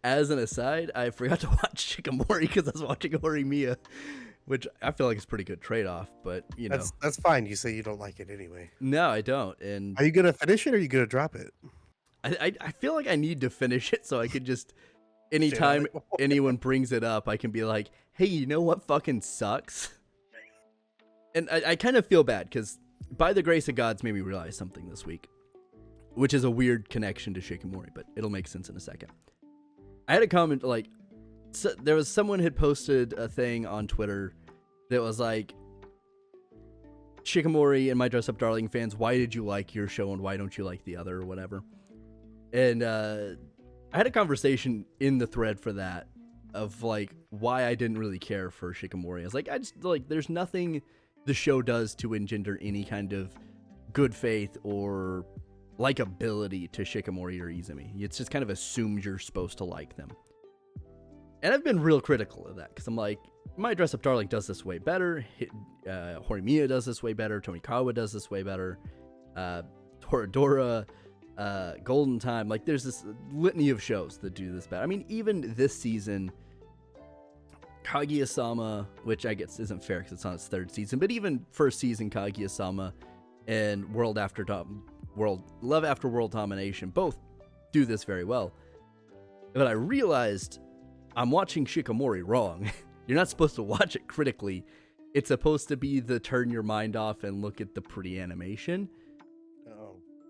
As an aside, I forgot to watch Shikimori because I was watching Horimiya, which I feel like is a pretty good trade-off, but, you know. That's fine. You say you don't like it anyway. No, I don't, and Are you gonna finish it or are you gonna drop it? I feel like I need to finish it so I could just, Shit on anytime it. anyone brings it up, I can be like, hey, you know what fucking sucks? And I kind of feel bad, because By the Grace of God's made me realize something this week, which is a weird connection to Shikimori, but it'll make sense in a second. I had a comment, like, there was someone had posted a thing on Twitter that was like, Shikimori and My Dress Up Darling fans, why did you like your show and why don't you like the other, or whatever? And I had a conversation in the thread for that of, like, why I didn't really care for Shikimori. I was like, I just, like, there's nothing the show does to engender any kind of good faith or likability to Shikimori or Izumi. It's just kind of assumed you're supposed to like them. And I've been real critical of that, because I'm like, My Dress Up Darling does this way better, Horimiya does this way better, Tonikawa does this way better, Toradora, Golden Time, like, there's this litany of shows that do this better. I mean, even this season, Kaguya-sama, which I guess isn't fair because it's on its third season, but even first season Kaguya-sama and Love After World Domination both do this very well. But I realized I'm watching Shikimori wrong. You're not supposed to watch it critically. It's supposed to be the turn your mind off and look at the pretty animation,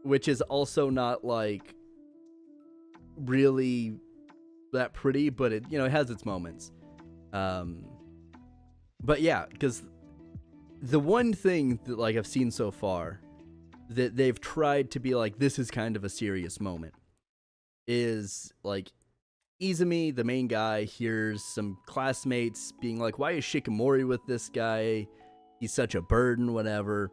which is also not, like, really that pretty, but it, you know, it has its moments. But yeah, because the one thing that, like, I've seen so far that they've tried to be like, this is kind of a serious moment, is, like, Izumi, the main guy, hears some classmates being like, why is Shikimori with this guy? He's such a burden, whatever.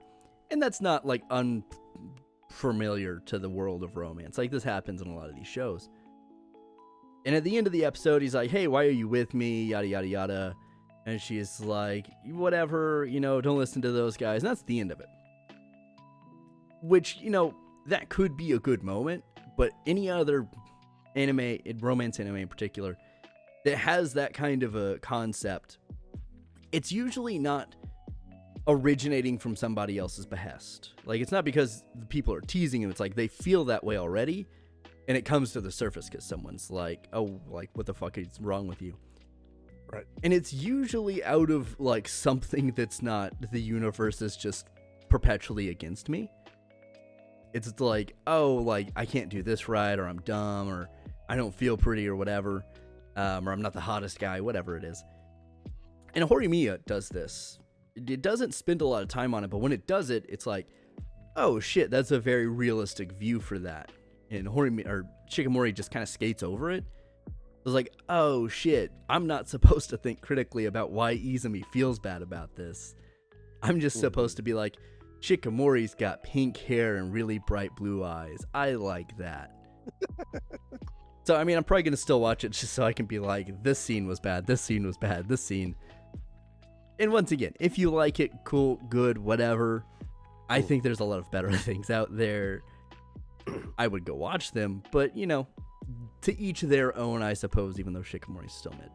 And that's not, like, unfamiliar to the world of romance. Like, this happens in a lot of these shows. And at the end of the episode, he's like, hey, why are you with me? Yada, yada, yada. And she's like, whatever, you know, don't listen to those guys. And that's the end of it. Which, you know, that could be a good moment. But any other anime, romance anime in particular, that has that kind of a concept, it's usually not originating from somebody else's behest. Like, it's not because the people are teasing them. It's like they feel that way already. And it comes to the surface because someone's like, oh, like, what the fuck is wrong with you? Right. And it's usually out of, like, something that's not the universe is just perpetually against me. It's like, oh, like, I can't do this right, or I'm dumb, or I don't feel pretty, or whatever, or I'm not the hottest guy, whatever it is. And Horimiya does this. It doesn't spend a lot of time on it, but when it does it, it's like, oh, shit, that's a very realistic view for that. And Shikimori just kind of skates over it. It was like, oh shit, I'm not supposed to think critically about why Izumi feels bad about this. I'm just supposed to be like, Shikimori's got pink hair and really bright blue eyes. I like that. So, I mean, I'm probably going to still watch it just so I can be like, this scene was bad, this scene was bad, this scene. And once again, if you like it, cool, good, whatever. I think there's a lot of better things out there. I would go watch them, but, you know, to each their own, I suppose, even though Shikimori's still mid.